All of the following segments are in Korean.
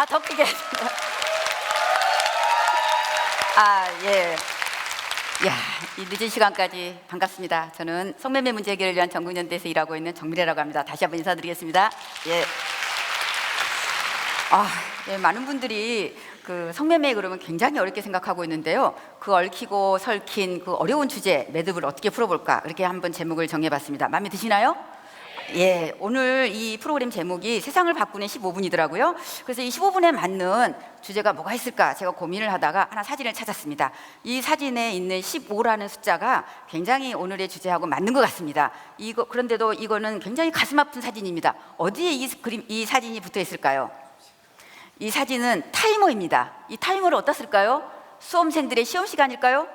더 크게. 예. 야, 이 늦은 시간까지 반갑습니다. 저는 성매매 문제 해결을 위한 전국연대에서 일하고 있는 정미래라고 합니다. 다시 한번 인사드리겠습니다. 많은 분들이 그 성매매 그러면 굉장히 어렵게 생각하고 있는데요. 그 얽히고 설킨 그 어려운 주제 매듭을 어떻게 풀어볼까, 이렇게 한번 제목을 정해봤습니다. 마음에 드시나요? 오늘 이 프로그램 제목이 세상을 바꾸는 15분이더라고요. 그래서 이 15분에 맞는 주제가 뭐가 있을까 제가 고민을 하다가 하나 사진을 찾았습니다. 이 사진에 있는 15라는 숫자가 굉장히 오늘의 주제하고 맞는 것 같습니다. 그런데도 이거는 굉장히 가슴 아픈 사진입니다. 어디에 이 사진이 붙어 있을까요? 이 사진은 타이머입니다. 이 타이머를 어디다 쓸까요? 수험생들의 시험 시간일까요?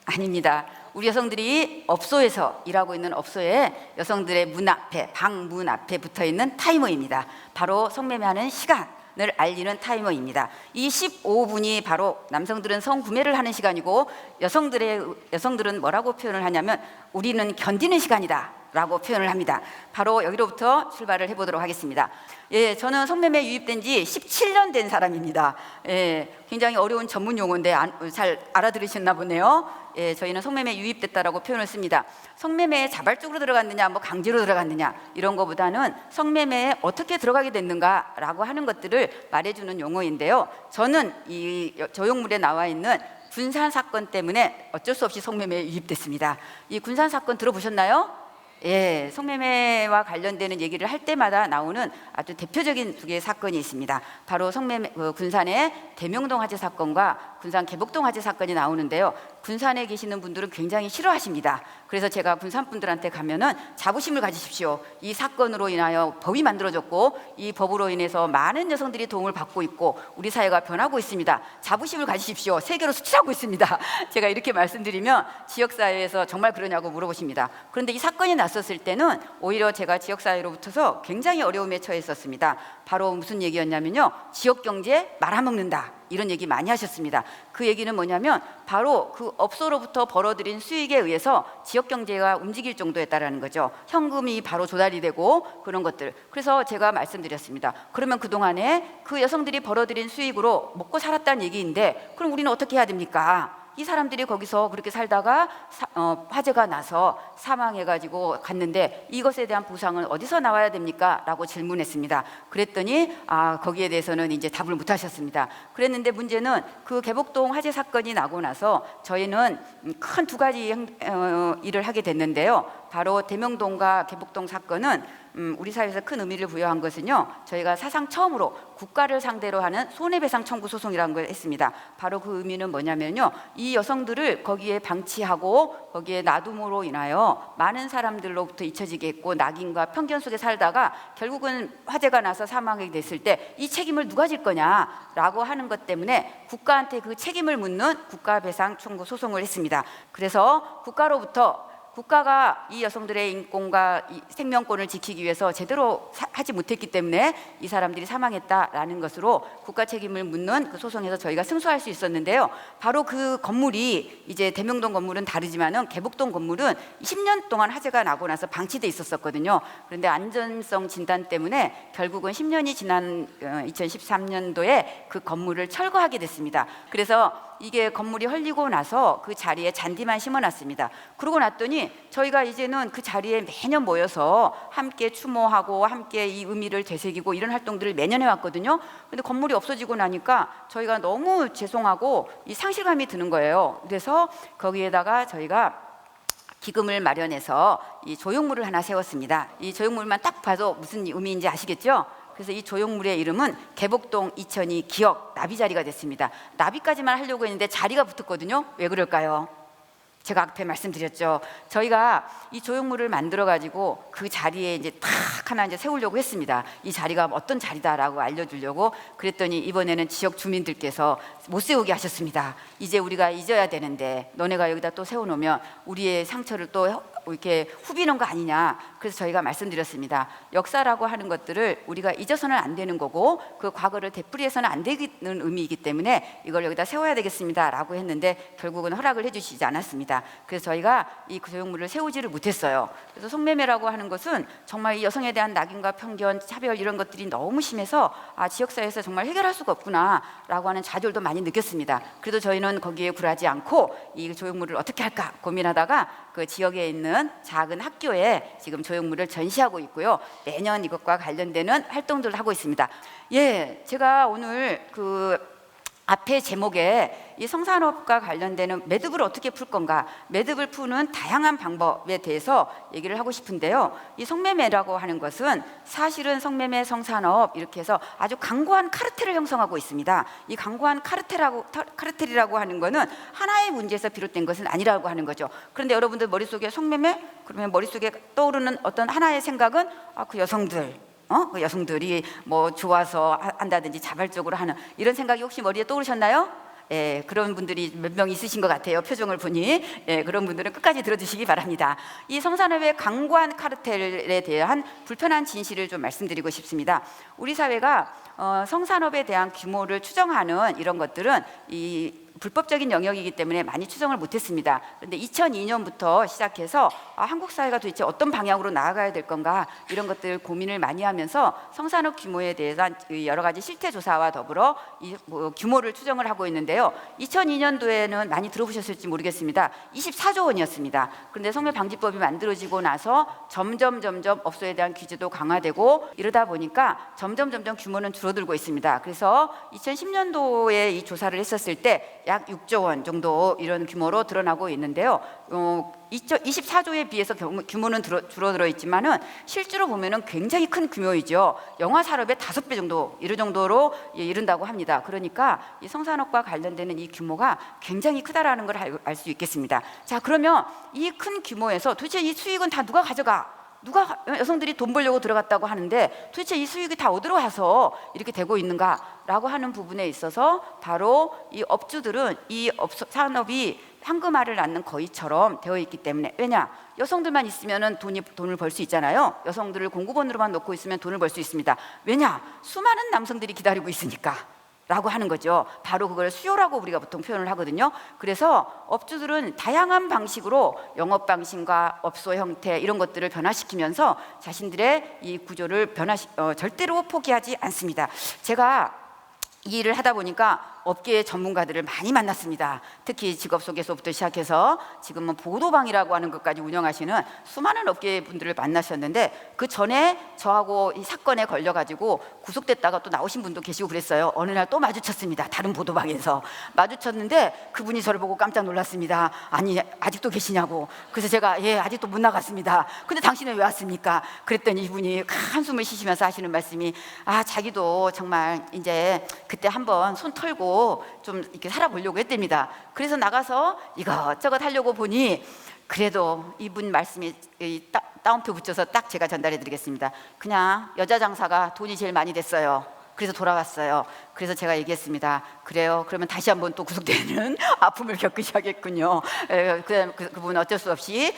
아닙니다. 우리 여성들이 업소에서 일하고 있는 업소에 여성들의 문 앞에, 방 문 앞에 붙어 있는 타이머입니다. 바로 성매매하는 시간을 알리는 타이머입니다. 이 15분이 바로 남성들은 성구매를 하는 시간이고 여성들은 뭐라고 표현을 하냐면 우리는 견디는 시간이다 라고 표현을 합니다. 바로 여기로부터 출발을 해보도록 하겠습니다. 저는 성매매 유입된 지 17년 된 사람입니다. 굉장히 어려운 전문 용어인데 잘 알아들으셨나 보네요. 저희는 성매매 유입됐다라고 표현을 씁니다. 성매매에 자발적으로 들어갔느냐, 뭐 강제로 들어갔느냐, 이런 것보다는 성매매에 어떻게 들어가게 됐는가라고 하는 것들을 말해주는 용어인데요. 저는 이 조형물에 나와 있는 군산 사건 때문에 어쩔 수 없이 성매매에 유입됐습니다. 이 군산 사건 들어보셨나요? 성매매와 관련되는 얘기를 할 때마다 나오는 아주 대표적인 두 개의 사건이 있습니다. 바로 군산의 대명동 화재 사건과 군산 개복동 화재 사건이 나오는데요. 군산에 계시는 분들은 굉장히 싫어하십니다. 그래서 제가 군산 분들한테 가면은 자부심을 가지십시오. 이 사건으로 인하여 법이 만들어졌고 이 법으로 인해서 많은 여성들이 도움을 받고 있고 우리 사회가 변하고 있습니다. 자부심을 가지십시오. 세계로 수출하고 있습니다. 제가 이렇게 말씀드리면 지역사회에서 정말 그러냐고 물어보십니다. 그런데 이 사건이 났었을 때는 오히려 제가 지역사회로부터서 굉장히 어려움에 처했었습니다. 바로 무슨 얘기였냐면요, 지역경제 말아먹는다, 이런 얘기 많이 하셨습니다. 그 얘기는 뭐냐면 바로 그 업소로부터 벌어들인 수익에 의해서 지역경제가 움직일 정도였다라는 거죠. 현금이 바로 조달이 되고 그런 것들. 그래서 제가 말씀드렸습니다. 그러면 그동안에 그 여성들이 벌어들인 수익으로 먹고 살았다는 얘기인데 그럼 우리는 어떻게 해야 됩니까? 이 사람들이 거기서 그렇게 살다가 화재가 나서 사망해가지고 갔는데 이것에 대한 보상은 어디서 나와야 됩니까? 라고 질문했습니다. 그랬더니 거기에 대해서는 이제 답을 못 하셨습니다. 그랬는데 문제는 그 개복동 화재 사건이 나고 나서 저희는 큰 두 가지 일을 하게 됐는데요. 바로 대명동과 개복동 사건은 우리 사회에서 큰 의미를 부여한 것은요, 저희가 사상 처음으로 국가를 상대로 하는 손해배상 청구 소송이라는 걸 했습니다. 바로 그 의미는 뭐냐면요, 이 여성들을 거기에 방치하고 거기에 놔둠으로 인하여 많은 사람들로부터 잊혀지게 했고 낙인과 편견 속에 살다가 결국은 화재가 나서 사망하게 됐을 때 이 책임을 누가 질 거냐라고 하는 것 때문에 국가한테 그 책임을 묻는 국가배상 청구 소송을 했습니다. 그래서 국가가 이 여성들의 인권과 생명권을 지키기 위해서 제대로 하지 못했기 때문에 이 사람들이 사망했다라는 것으로 국가 책임을 묻는 그 소송에서 저희가 승소할 수 있었는데요. 바로 그 건물이 이제 대명동 건물은 다르지만은 개복동 건물은 10년 동안 화재가 나고 나서 방치돼 있었거든요. 그런데 안전성 진단 때문에 결국은 10년이 지난 2013년도에 그 건물을 철거하게 됐습니다. 그래서 이게 건물이 헐리고 나서 그 자리에 잔디만 심어놨습니다. 그러고 났더니 저희가 이제는 그 자리에 매년 모여서 함께 추모하고 함께 이 의미를 되새기고 이런 활동들을 매년 해왔거든요. 근데 건물이 없어지고 나니까 저희가 너무 죄송하고 이 상실감이 드는 거예요. 그래서 거기에다가 저희가 기금을 마련해서 이 조형물을 하나 세웠습니다. 이 조형물만 딱 봐도 무슨 의미인지 아시겠죠? 그래서 이 조형물의 이름은 개복동 2002 기억 나비자리가 됐습니다. 나비까지만 하려고 했는데 자리가 붙었거든요. 왜 그럴까요? 제가 앞에 말씀드렸죠. 저희가 이 조형물을 만들어 가지고 그 자리에 이제 탁 하나 이제 세우려고 했습니다. 이 자리가 어떤 자리다라고 알려주려고. 그랬더니 이번에는 지역 주민들께서 못 세우게 하셨습니다. 이제 우리가 잊어야 되는데 너네가 여기다 또 세워놓으면 우리의 상처를 또 이렇게 후비는 거 아니냐. 그래서 그래서 저희가 말씀드렸습니다. 역사라고 하는 것들을 우리가 잊어서는 안 되는 거고 그 과거를 되풀이해서는 안 되는 의미이기 때문에 이걸 여기다 세워야 되겠습니다 라고 했는데 결국은 허락을 해주시지 않았습니다. 그래서 저희가 이 조형물을 세우지를 못했어요. 그래서 성매매라고 하는 것은 정말 이 여성에 대한 낙인과 편견, 차별 이런 것들이 너무 심해서 지역사회에서 정말 해결할 수가 없구나 라고 하는 좌절도 많이 느꼈습니다. 그래도 저희는 거기에 굴하지 않고 이 조형물을 어떻게 할까 고민하다가 그 지역에 있는 작은 학교에 지금 조형물을 전시하고 있고요. 매년 이것과 관련되는 활동들을 하고 있습니다. 예, 제가 오늘 그 앞에 제목에 이 성산업과 관련되는 매듭을 어떻게 풀 건가, 매듭을 푸는 다양한 방법에 대해서 얘기를 하고 싶은데요. 이 성매매라고 하는 것은 사실은 성매매, 성산업 이렇게 해서 아주 강고한 카르텔을 형성하고 있습니다. 이 강고한 카르텔이라고 하는 거는 하나의 문제에서 비롯된 것은 아니라고 하는 거죠. 그런데 여러분들 머릿속에 성매매? 그러면 머릿속에 떠오르는 어떤 하나의 생각은 그 여성들, 그 여성들이 뭐 좋아서 한다든지 자발적으로 하는 이런 생각이 혹시 머리에 떠오르셨나요? 예, 그런 분들이 몇 명 있으신 것 같아요. 표정을 보니. 예, 그런 분들은 끝까지 들어주시기 바랍니다. 이 성산업의 강고한 카르텔에 대한 불편한 진실을 좀 말씀드리고 싶습니다. 우리 사회가 성산업에 대한 규모를 추정하는 이런 것들은 이 불법적인 영역이기 때문에 많이 추정을 못했습니다. 그런데 2002년부터 시작해서 한국 사회가 도대체 어떤 방향으로 나아가야 될 건가 이런 것들 고민을 많이 하면서 성산업 규모에 대해서 여러 가지 실태 조사와 더불어 규모를 추정을 하고 있는데요. 2002년도에는 많이 들어보셨을지 모르겠습니다. 24조 원이었습니다. 그런데 성매방지법이 만들어지고 나서 점점 업소에 대한 규제도 강화되고 이러다 보니까 점점 규모는 줄어들고 있습니다. 그래서 2010년도에 이 조사를 했었을 때 약 6조 원 정도 이런 규모로 드러나고 있는데요. 24조에 비해서 규모는 줄어들어 있지만은 실제로 보면은 굉장히 큰 규모이죠. 영화 산업의 5배 정도 이런 정도로 이른다고 합니다. 그러니까 이 성산업과 관련되는 이 규모가 굉장히 크다라는 걸 알 수 있겠습니다. 자, 그러면 이 큰 규모에서 도대체 이 수익은 다 누가 가져가? 누가 여성들이 돈 벌려고 들어갔다고 하는데 도대체 이 수익이 다 어디로 와서 이렇게 되고 있는가라고 하는 부분에 있어서 바로 이 업주들은 이 산업이 황금알을 낳는 거위처럼 되어 있기 때문에, 왜냐? 여성들만 있으면 돈을 벌 수 있잖아요. 여성들을 공급원으로만 놓고 있으면 돈을 벌 수 있습니다. 왜냐? 수많은 남성들이 기다리고 있으니까 라고 하는 거죠. 바로 그걸 수요라고 우리가 보통 표현을 하거든요. 그래서 업주들은 다양한 방식으로 영업 방식과 업소 형태 이런 것들을 변화시키면서 자신들의 이 구조를 절대로 포기하지 않습니다. 제가 이 일을 하다 보니까 업계의 전문가들을 많이 만났습니다. 특히 직업소개서부터 시작해서 지금은 보도방이라고 하는 것까지 운영하시는 수많은 업계의 분들을 만나셨는데, 그 전에 저하고 이 사건에 걸려가지고 구속됐다가 또 나오신 분도 계시고 그랬어요. 어느 날 또 마주쳤습니다. 다른 보도방에서 마주쳤는데 그분이 저를 보고 깜짝 놀랐습니다. 아니, 아직도 계시냐고. 그래서 제가 예, 아직도 못 나갔습니다. 근데 당신은 왜 왔습니까? 그랬더니 이분이 한숨을 쉬시면서 하시는 말씀이 자기도 정말 이제 그때 한번 손 털고 좀 이렇게 살아보려고 했답니다. 그래서 나가서 이것저것 하려고 보니 그래도 이분 말씀이 따옴표 붙여서 딱 제가 전달해 드리겠습니다. 그냥 여자 장사가 돈이 제일 많이 됐어요. 그래서 돌아왔어요. 그래서 제가 얘기했습니다. 그래요. 그러면 다시 한번 또 구속되는 아픔을 겪으셔야겠군요. 그분 어쩔 수 없이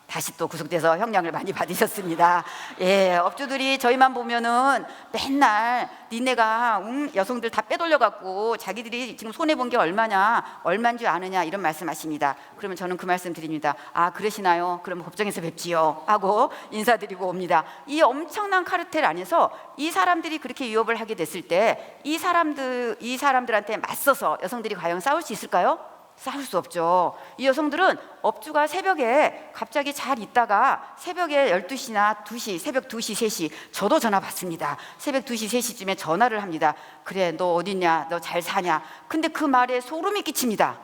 다시 또 구속돼서 형량을 많이 받으셨습니다. 예, 업주들이 저희만 보면은 맨날 니네가 여성들 다 빼돌려 갖고 자기들이 지금 손해 본 게 얼마인 줄 아느냐 이런 말씀하십니다. 그러면 저는 그 말씀 드립니다. 그러시나요? 그럼 법정에서 뵙지요 하고 인사드리고 옵니다. 이 엄청난 카르텔 안에서 이 사람들이 그렇게 위협을 하게 됐을 때 이 사람들한테 맞서서 여성들이 과연 싸울 수 있을까요? 싸울 수 없죠. 이 여성들은 업주가 새벽에 갑자기 잘 있다가 새벽에 12시나 2시, 새벽 2시, 3시 저도 전화 받습니다. 새벽 2시, 3시쯤에 전화를 합니다. 그래, 너 어딨냐? 너 잘 사냐? 근데 그 말에 소름이 끼칩니다.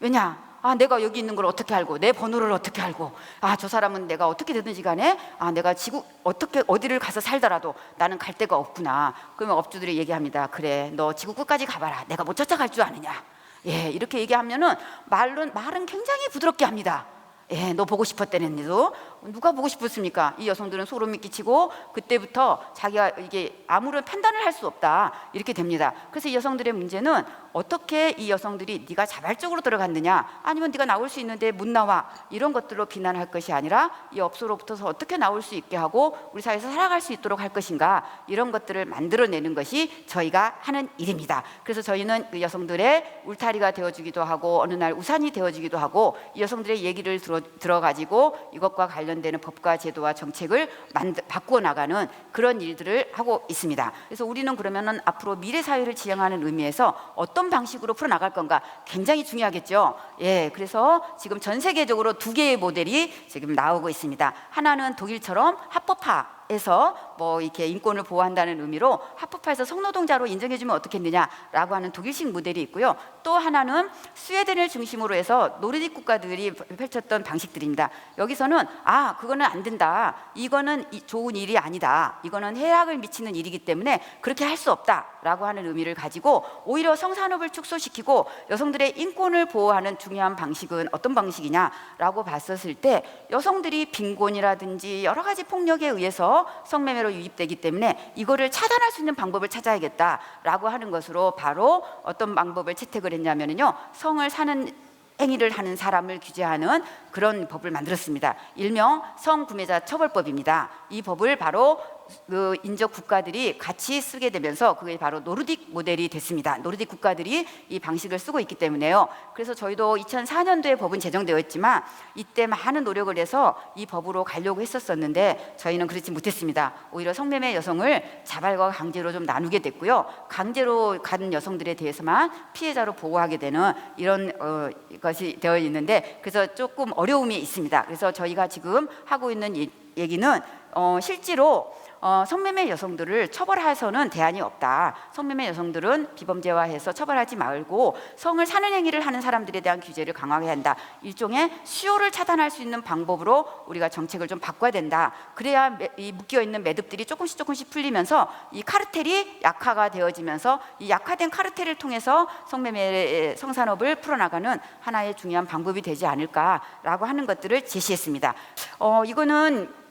왜냐? 내가 여기 있는 걸 어떻게 알고, 내 번호를 어떻게 알고, 저 사람은 내가 어떻게 되든지 간에 내가 어디를 가서 살더라도 나는 갈 데가 없구나. 그러면 업주들이 얘기합니다. 그래, 너 지구 끝까지 가봐라. 내가 못 쫓아갈 줄 아느냐? 예, 이렇게 얘기하면은 말은 굉장히 부드럽게 합니다. 예, 너 보고 싶었다는데도 누가 보고 싶었습니까? 이 여성들은 소름이 끼치고 그때부터 자기가 이게 아무런 판단을 할 수 없다 이렇게 됩니다. 그래서 이 여성들의 문제는 어떻게 이 여성들이 네가 자발적으로 들어갔느냐, 아니면 네가 나올 수 있는데 못 나와, 이런 것들로 비난할 것이 아니라 이 업소로부터서 어떻게 나올 수 있게 하고 우리 사회에서 살아갈 수 있도록 할 것인가, 이런 것들을 만들어내는 것이 저희가 하는 일입니다. 그래서 저희는 그 여성들의 울타리가 되어주기도 하고 어느 날 우산이 되어주기도 하고 이 여성들의 얘기를 들어가지고 이것과 관련되는 법과 제도와 정책을 바꾸어 나가는 그런 일들을 하고 있습니다. 그래서 우리는 그러면은 앞으로 미래 사회를 지향하는 의미에서 어떤 방식으로 풀어나갈 건가 굉장히 중요하겠죠. 예, 그래서 지금 전 세계적으로 두 개의 모델이 지금 나오고 있습니다. 하나는 독일처럼 합법화에서 뭐 이렇게 인권을 보호한다는 의미로 합법화해서 성노동자로 인정해주면 어떻겠느냐라고 하는 독일식 모델이 있고요. 또 하나는 스웨덴을 중심으로 해서 노르딕 국가들이 펼쳤던 방식들입니다. 여기서는 그거는 안 된다, 이거는 좋은 일이 아니다, 이거는 해악을 미치는 일이기 때문에 그렇게 할 수 없다라고 하는 의미를 가지고 오히려 성산업을 축소시키고 여성들의 인권을 보호하는 중요한 방식은 어떤 방식이냐라고 봤었을 때, 여성들이 빈곤이라든지 여러 가지 폭력에 의해서 성매매로 유입되기 때문에 이거를 차단할 수 있는 방법을 찾아야겠다라고 하는 것으로 바로 어떤 방법을 채택을 했냐면요, 성을 사는 행위를 하는 사람을 규제하는 그런 법을 만들었습니다. 일명 성구매자 처벌법입니다. 이 법을 바로 그 인접 국가들이 같이 쓰게 되면서 그게 바로 노르딕 모델이 됐습니다. 노르딕 국가들이 이 방식을 쓰고 있기 때문에요. 그래서 저희도 2004년도에 법은 제정되어 있지만 이때 많은 노력을 해서 이 법으로 가려고 했었는데 저희는 그렇지 못했습니다. 오히려 성매매 여성을 자발과 강제로 좀 나누게 됐고요. 강제로 간 여성들에 대해서만 피해자로 보호하게 되는 이런 것이 되어 있는데, 그래서 조금 어려움이 있습니다. 그래서 저희가 지금 하고 있는 얘기는 실제로 성매매 여성들을 처벌해서는 대안이 없다. 성매매 여성들은 비범죄화해서 처벌하지 말고 성을 사는 행위를 하는 사람들에 대한 규제를 강화해야 한다. 일종의 수요를 차단할 수 있는 방법으로 우리가 정책을 좀 바꿔야 된다. 그래야 이 묶여있는 매듭들이 조금씩 풀리면서 이 카르텔이 약화가 되어지면서 이 약화된 카르텔을 통해서 성매매 성산업을 풀어나가는 하나의 중요한 방법이 되지 않을까라고 하는 것들을 제시했습니다. 이거는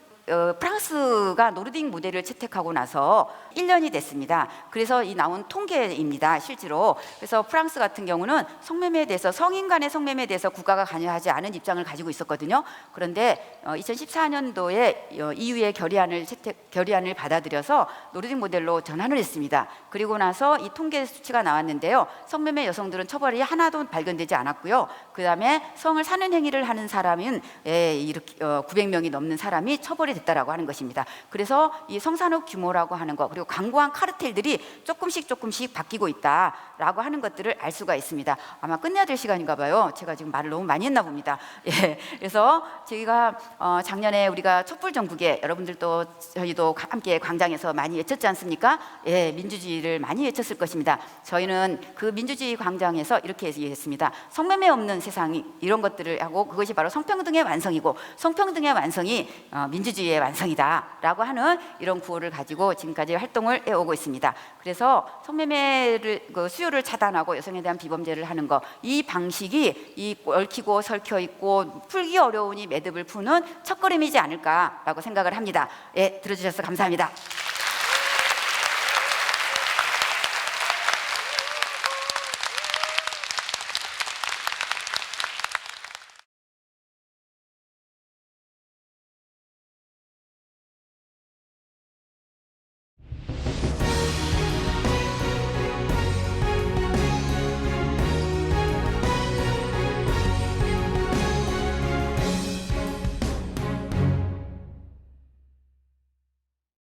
프랑스가 노르딕 모델을 채택하고 나서 1년이 됐습니다. 그래서 이 나온 통계입니다. 실제로. 그래서 프랑스 같은 경우는 성매매에 대해서, 성인 간의 성매매에 대해서 국가가 관여하지 않은 입장을 가지고 있었거든요. 그런데 2014년도에 EU의 결의안을 받아들여서 노르딕 모델로 전환을 했습니다. 그리고 나서 이 통계 수치가 나왔는데요. 성매매 여성들은 처벌이 하나도 발견되지 않았고요. 그 다음에 성을 사는 행위를 하는 사람은 이렇게 900명이 넘는 사람이 처벌이 됐다라고 하는 것입니다. 그래서 이 성산업 규모라고 하는 것, 그리고 강고한 카르텔들이 조금씩 바뀌고 있다라고 하는 것들을 알 수가 있습니다. 아마 끝내야 될 시간인가 봐요. 제가 지금 말을 너무 많이 했나 봅니다. 예, 그래서 저희가 작년에 우리가 촛불전국에 여러분들도 저희도 함께 광장에서 많이 외쳤지 않습니까? 예, 민주주의를 많이 외쳤을 것입니다. 저희는 그 민주주의 광장에서 이렇게 얘기했습니다. 성매매 없는 세상이, 이런 것들을 하고, 그것이 바로 성평등의 완성이고, 성평등의 완성이 민주주의의 완성이다라고 하는 이런 구호를 가지고 지금까지 활동을 해오고 있습니다. 그래서 성매매를 수요를 차단하고 여성에 대한 비범죄를 하는 것, 이 방식이 이 얽히고 설켜 있고 풀기 어려운 이 매듭을 푸는 첫걸음이지 않을까라고 생각을 합니다. 예, 들어주셔서 감사합니다.